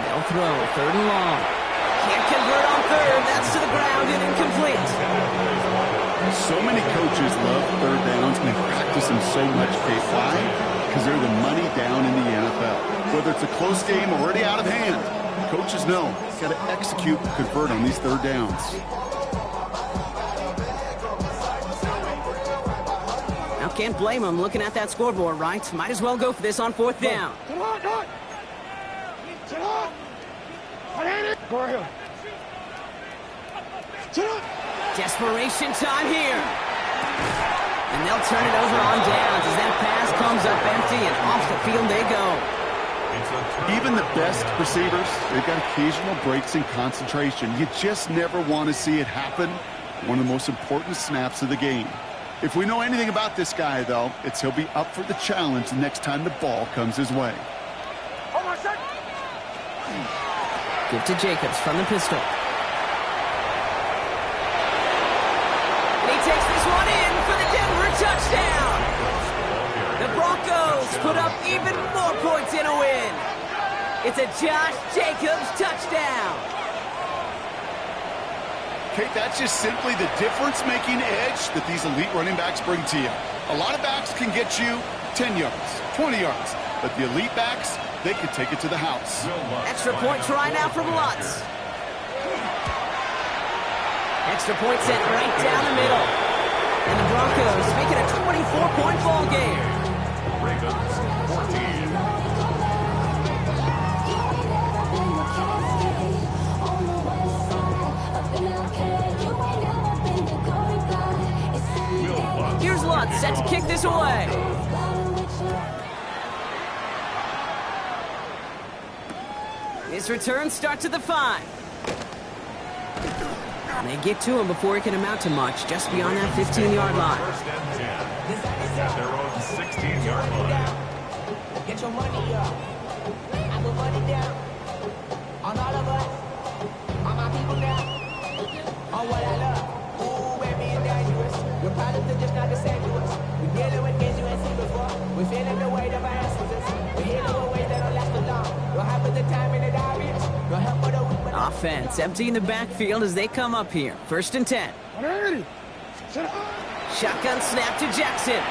They'll throw, 3rd and long. Can't convert on 3rd. That's to the ground and incomplete.
So many coaches love 3rd downs and they practice them so much. Why? Because they're the money down in the NFL. Whether it's a close game or already out of hand, coaches know got to execute and convert on these 3rd downs.
Now can't blame them looking at that scoreboard, right? Might as well go for this on 4th down.
Come on, come on. Sit up. Go ahead. Sit up.
Desperation time here. And they'll turn it over on downs as that pass comes up empty and off the field they go.
Even the best receivers, they've got occasional breaks in concentration. You just never want to see it happen. One of the most important snaps of the game. If we know anything about this guy, though, it's he'll be up for the challenge the next time the ball comes his way.
Hold on a second.
Give to Jacobs from the pistol. And he takes this one in for the Denver touchdown. The Broncos put up even more points in a win. It's a Josh Jacobs touchdown.
Kate, that's just simply the difference-making edge that these elite running backs bring to you. A lot of backs can get you 10 yards, 20 yards, but the elite backs, they can take it to the house.
Extra point try now from Lutz. Extra point set right down the middle. And the Broncos make it a 24-point ball game.
Ravens 14.
Here's Lutz set to kick this away. His return starts at the 5. And they get to him before it can amount to much, just beyond that 15-yard line.
1st and 10. At their own 16-yard line.
Get your money up. I put money down. On all of us. On my people now. On what I love. Ooh, baby, it's dangerous. Your problems are just not the same to us. We're dealing with things you ain't seen before. We're feeling the weight of our ancestors. We're healing with ways that don't last for long. Don't have the time and the obvious. No help for the weak.
Offense emptying the backfield as they come up here. 1st and 10. Shotgun snap to Jackson.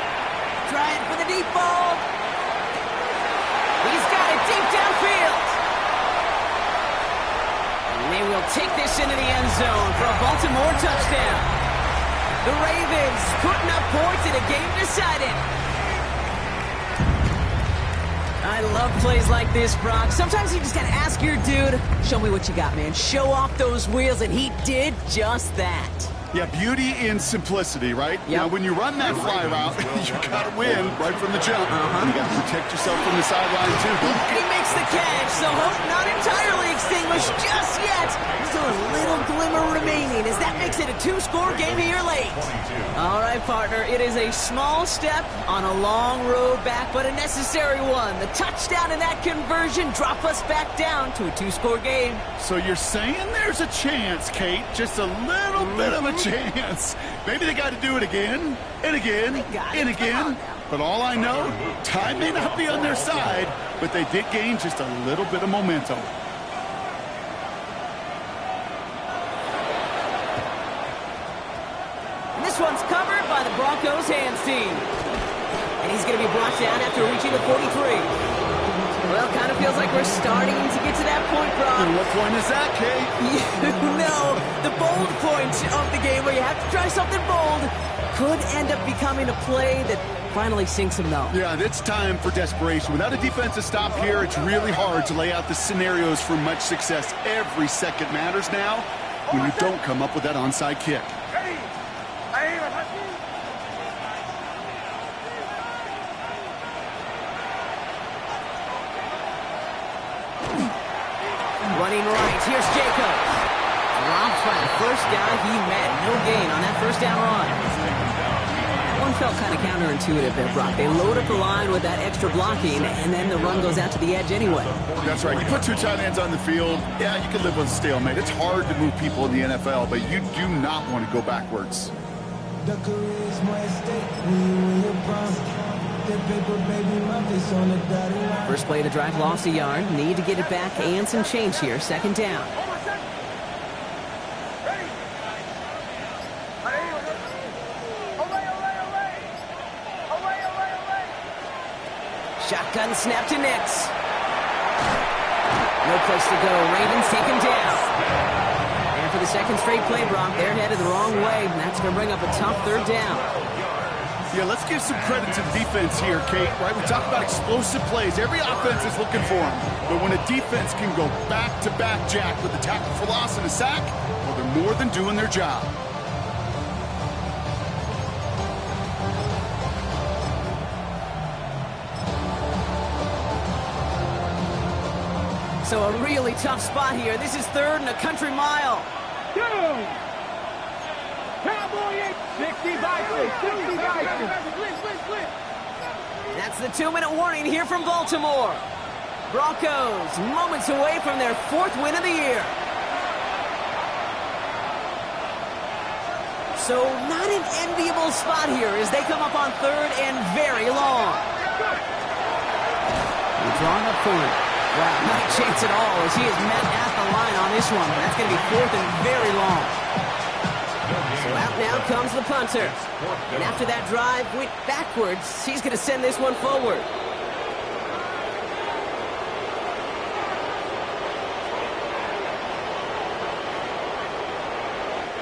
Trying for the deep ball. He's got it deep downfield. And they will take this into the end zone for a Baltimore touchdown. The Ravens putting up points in a game decided. I love plays like this, Brock. Sometimes you just gotta ask your dude, show me what you got, man. Show off those wheels, and he did just that.
Yeah, beauty in simplicity, right?
Yep.
Now, when you run that fly route, you got to win right from the jump. You got to protect yourself from the sideline, too.
And he makes the catch, so hope not entirely extinguished just yet. Still a little glimmer remaining as that makes it a 2-score game here late. All right, partner, it is a small step on a long road back, but a necessary one. The touchdown and that conversion drop us back down to a 2-score game.
So you're saying there's a chance, Kate, just a little bit of a chance. Maybe they got to do it again and again and again. But all I know, time may not be on their side, but they did gain just a little bit of momentum.
And this one's covered by the Broncos hands team. And he's going to be brought down after reaching the 43. Well, kind of feels like we're starting to get to that point, Brock.
And what point is that, Kate?
You know, the bold point of the game where you have to try something bold could end up becoming a play that finally sinks him, though.
Yeah, it's time for desperation. Without a defensive stop here, it's really hard to lay out the scenarios for much success. Every second matters now when you don't come up with that onside kick.
Running right, here's Jacobs. Dropped by the first guy he met. No gain on that 1st down run. One felt kind of counterintuitive there, Brock. They load up the line with that extra blocking, and then the run goes out to the edge anyway.
That's right. You put 2 tight ends on the field, yeah, you can live with a stalemate. It's hard to move people in the NFL, but you do not want to go backwards.
The charisma at stake when you in your prime.
First play of the drive lost a yard. Need to get it back and some change here. Second down. Shotgun snap to Nix. No place to go. Ravens take him down. And for the second straight play, Brock, they're headed the wrong way, and that's going to bring up a tough third down.
Yeah, let's give some credit to the defense here, Kate, right? We talk about explosive plays. Every offense is looking for them. But when a defense can go back-to-back, Jack, with a tackle for loss and a sack, well, they're more than doing their job.
So a really tough spot here. This is third and a country mile.
Go! Cowboy 60
That's the 2-minute warning here from Baltimore. Broncos moments away from their 4th win of the year. So not an enviable spot here as they come up on third and very long. We're drawing up for it. Wow, not a chance at all as he is met at the line on this one. That's going to be 4th and very long. So out now comes the punter. And after that drive went backwards, he's going to send this one forward.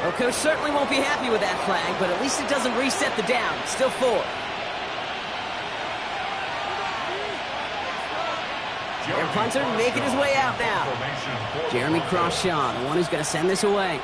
Well, coach certainly won't be happy with that flag, but at least it doesn't reset the down. Still 4. Their punter making his way out now. Jeremy Crawshaw, the one who's going to send this away.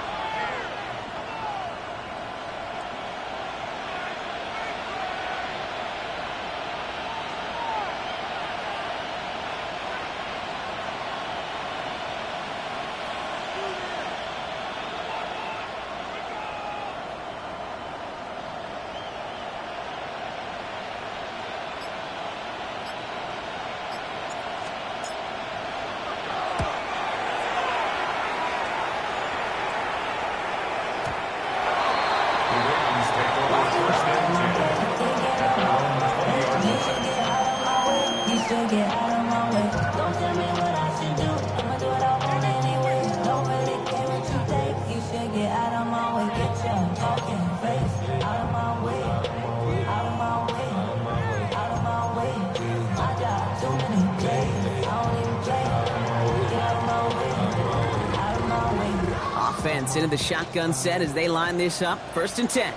Offense into the shotgun set as they line this up. 1st and 10.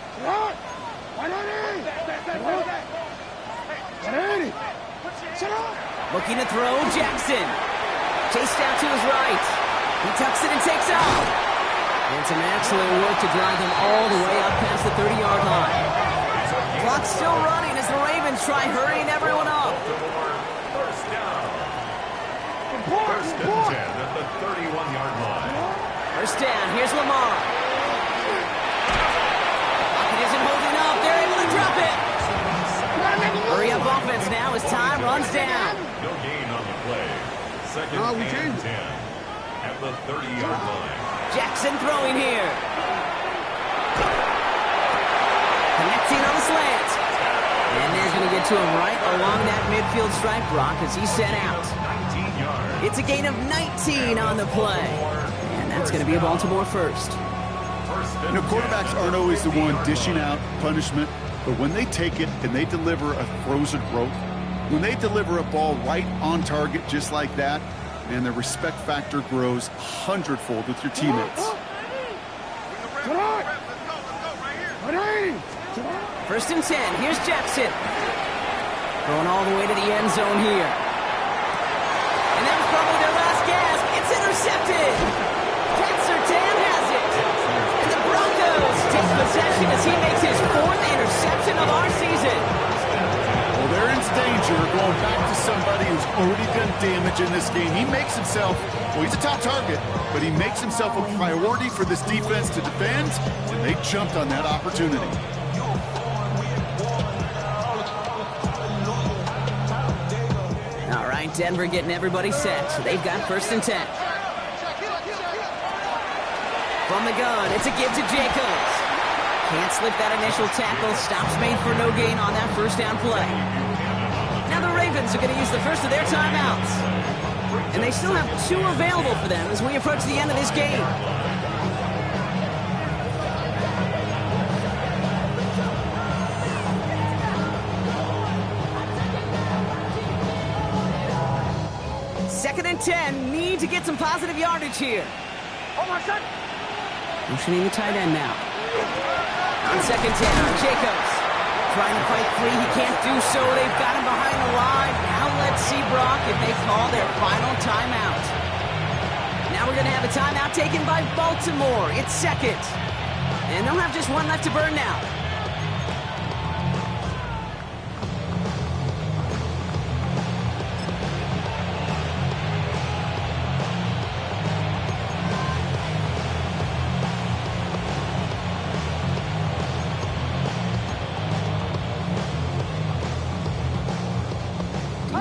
Looking to throw, Jackson. Chased out to his right. He tucks it and takes off. And some excellent work to drive him all the way up past the 30-yard line. Clock's still running as the Ravens try hurrying everyone up.
First down. First and 10 at the 31-yard line.
First down, here's Lamar. Pocket isn't holding up. They're able to drop it. Hurry up offense now as time runs down.
No gain on the play. Second and 10 at the 30-yard line.
Jackson throwing here. Connecting on the slant. And they're going to get to him right along that midfield stripe, Brock, as he's set out.
19 yards.
It's a gain of 19 on the play. And that's going to be a Baltimore first.
You know, quarterbacks aren't always the one dishing out punishment, but when they take it and they deliver a frozen rope, when they deliver a ball right on target just like that, and the respect factor grows 100-fold with your teammates.
First and 10. Here's Jackson. Going all the way to the end zone here. And that was probably their last gasp. It's intercepted. Ken Surtain has it. And the Broncos take possession as he makes his 4th interception of our season.
Well, they're in danger going back to somebody who's already done damage in this game. He makes himself, well, he's a top target, but he makes himself a priority for this defense to defend, and they jumped on that opportunity.
All right, Denver getting everybody set. They've got 1st and 10. From the gun, it's a give to Jacobs. Can't slip that initial tackle. Stops made for no gain on that first down play. Now the Ravens are going to use the first of their timeouts. And they still have 2 available for them as we approach the end of this game. Second and 10. Need to get some positive yardage here. Motioning the tight end now. On second down, Jacobs trying to fight free. He can't do so. They've got him behind the line. Now let's see, Brock, if they call their final timeout. Now we're going to have a timeout taken by Baltimore. It's second. And they'll have just 1 left to burn now.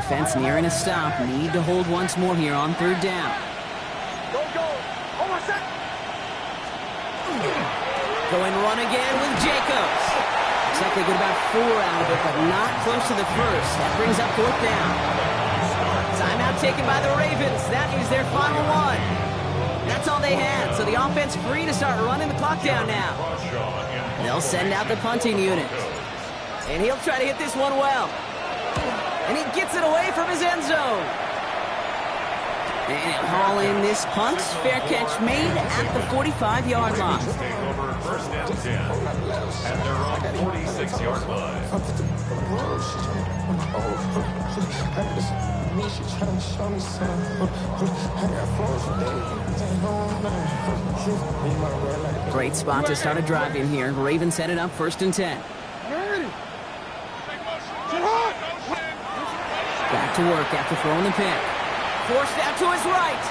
Defense nearing a stop. Need to hold once more here on third down. Going run again with Jacobs. Looks like they get about 4 out of it, but not close to the first. That brings up fourth down. Timeout taken by the Ravens. That is their final one. That's all they had, so the offense free to start running the clock down now. They'll send out the punting unit. And he'll try to hit this one well. And he gets it away from his end zone. And he'll haul in this punt. Fair catch made at the 45-yard line.
First and 10 at their own 46-yard line.
Great spot to start a drive in here. Ravens headed up first and 10. Back to work after throwing the pick. Forced out to his right.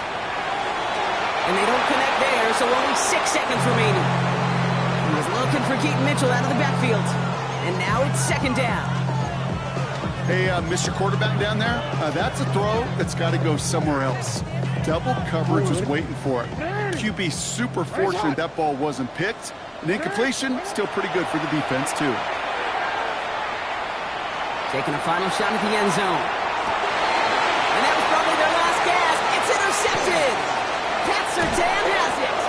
And they don't connect there, so only 6 seconds remaining. He was looking for Keaton Mitchell out of the backfield. And now it's second down.
Hey, Mr. Quarterback down there, that's a throw that's got to go somewhere else. Double coverage was waiting for it. QB super fortunate that ball wasn't picked. An incompletion, still pretty good for the defense, too.
Taking a final shot at the end zone. And that was probably their last gasp. It's intercepted. Pat Surtain has it.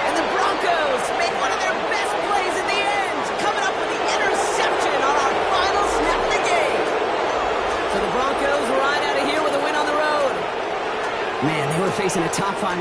And the Broncos make one of their best plays in the end, coming up with the interception on our final snap of the game. So the Broncos ride out of here with a win on the road. Man, they were facing a top 5